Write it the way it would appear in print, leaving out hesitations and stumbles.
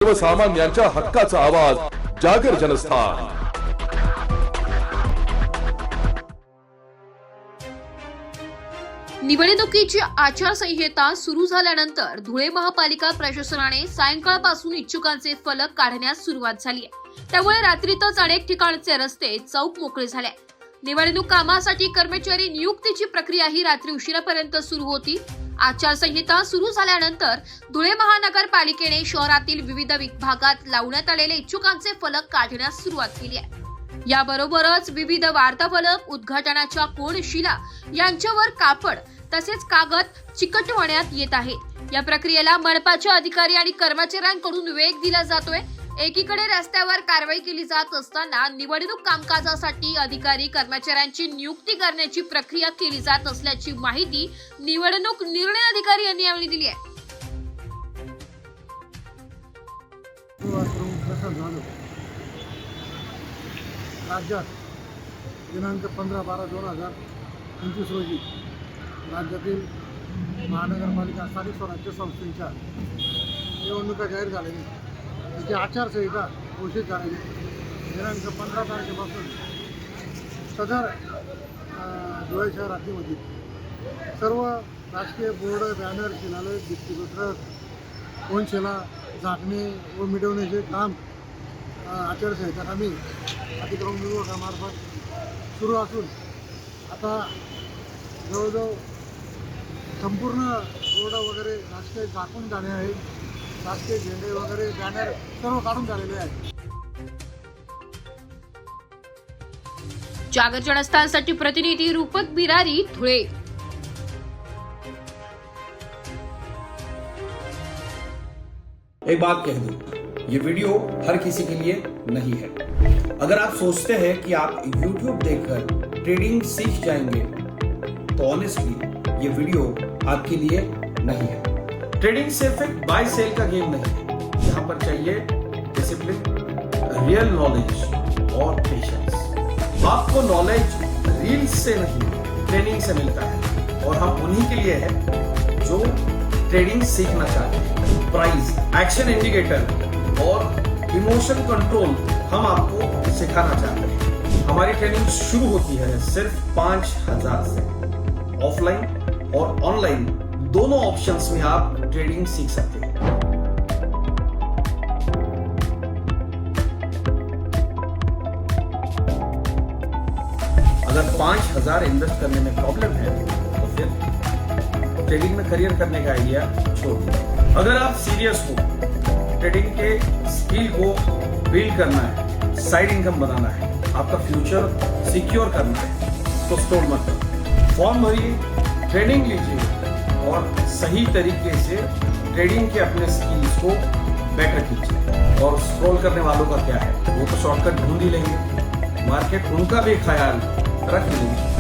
सर्वसामान्यांच्या हक्काचा आवाज जागर जनस्थान। निवडणुकीची आचारसंहिता सुरू झाल्यानंतर धुळे महापालिका प्रशासनाने सायंकाळपासून इच्छुकांचे फलक काढण्यास सुरुवात झाली आहे। त्यामुळे रात्रीतच अनेक ठिकाणचे रस्ते चौक मोकळे झाले। निवडणूक कामासाठी कर्मचारी नियुक्तीची प्रक्रिया ही रात्री उशिरापर्यंत सुरू होती। आचारसंहिता सुरू झाल्यानंतर धुळे महानगरपालिकेने शहरातील विविध भागात लावण्यात आलेले इच्छुकांचे फलक काढण्यास सुरुवात केली आहे। याबरोबरच विविध वार्ताफलक, उद्घाटनाच्या कोनशिला यांच्यावर कापड तसेच कागद चिकटवण्यात येत आहे। या प्रक्रियेला मनपाचे अधिकारी आणि कर्मचाऱ्यांकडून वेग दिला जातोय। एकीकडे रस्त्यावर कारवाई केली जात असताना निवडणूक कामकाजासाठी अधिकारी कर्मचाऱ्यांची नियुक्ती करण्याची प्रक्रिया केली जात असल्याची माहिती निवडणूक निर्णय अधिकारी यांनी यावेळी दिली आहे। राज्यात दिनांक 15/12/2025 रोजी राज्यातील महानगरपालिका स्थानिक स्वराज्य संस्थेच्या निवडणुका जाहीर झालेली त्याची आचारसंहिता घोषित झालेली दिनांक 15 तारखेपासून सदर धुळे शहर हद्दीमधील सर्व राजकीय बोर्ड, बॅनर, शिलालेख, भित्तिपत्रक, कोनशिला झाकणे व मिटवण्याचे काम आचारसंहिता आम्ही अतिक्रमण विभागामार्फत सुरू असून आता जवळजवळ संपूर्ण बोर्ड वगैरे राजकीय झाकून झाले आहेत। राजकीय झेंडे वगैरे बॅनर सर्व काढून झालेले आहेत। जागर जनस्थानसाठी प्रतिनिधी रूपक बिरारी, धुळे। एक बात कह दूं, ये वीडियो हर किसी के लिए नहीं है। अगर आप सोचते हैं कि आप YouTube देखकर ट्रेडिंग सीख जाएंगे तो ऑनेस्टली ये वीडियो आपके लिए नहीं है। ट्रेडिंग सिर्फ एक बाय सेल का गेम नहीं है। यहाँ पर चाहिए डिसिप्लिन, रियल नॉलेज और पेशेंस। आपको नॉलेज रील्स से नहीं, ट्रेनिंग से मिलता है और हम उन्हीं के लिए हैं जो ट्रेडिंग सीखना चाहते हैं। प्राइस, एक्शन इंडिकेटर और इमोशन कंट्रोल हम आपको सिखाना चाहते हैं। हमारी ट्रेनिंग शुरू होती है सिर्फ 5,000 से। ऑफलाइन और ऑनलाइन दोनों ऑप्शंस में आप ट्रेडिंग सीख सकते हैं। अगर 5,000 इन्वेस्ट करने में प्रॉब्लम है तो फिर ट्रेडिंग में करियर करने का आइडिया छोड़ दीजिए। अगर आप सीरियस हो, ट्रेडिंग के स्किल को बिल्ड करना है, साइड इनकम बनाना है, आपका फ्यूचर सिक्योर करना है तो स्टॉल मत करो। फॉर्म भरिए, ट्रेनिंग लीजिए और सही तरीके से ट्रेडिंग के अपने स्किल्स को बेटर कीजिए। और स्क्रॉल करने वालों का क्या है, वो तो शॉर्टकट ढूंढ ही लेंगे। मार्केट उनका भी ख्याल रख लेंगे।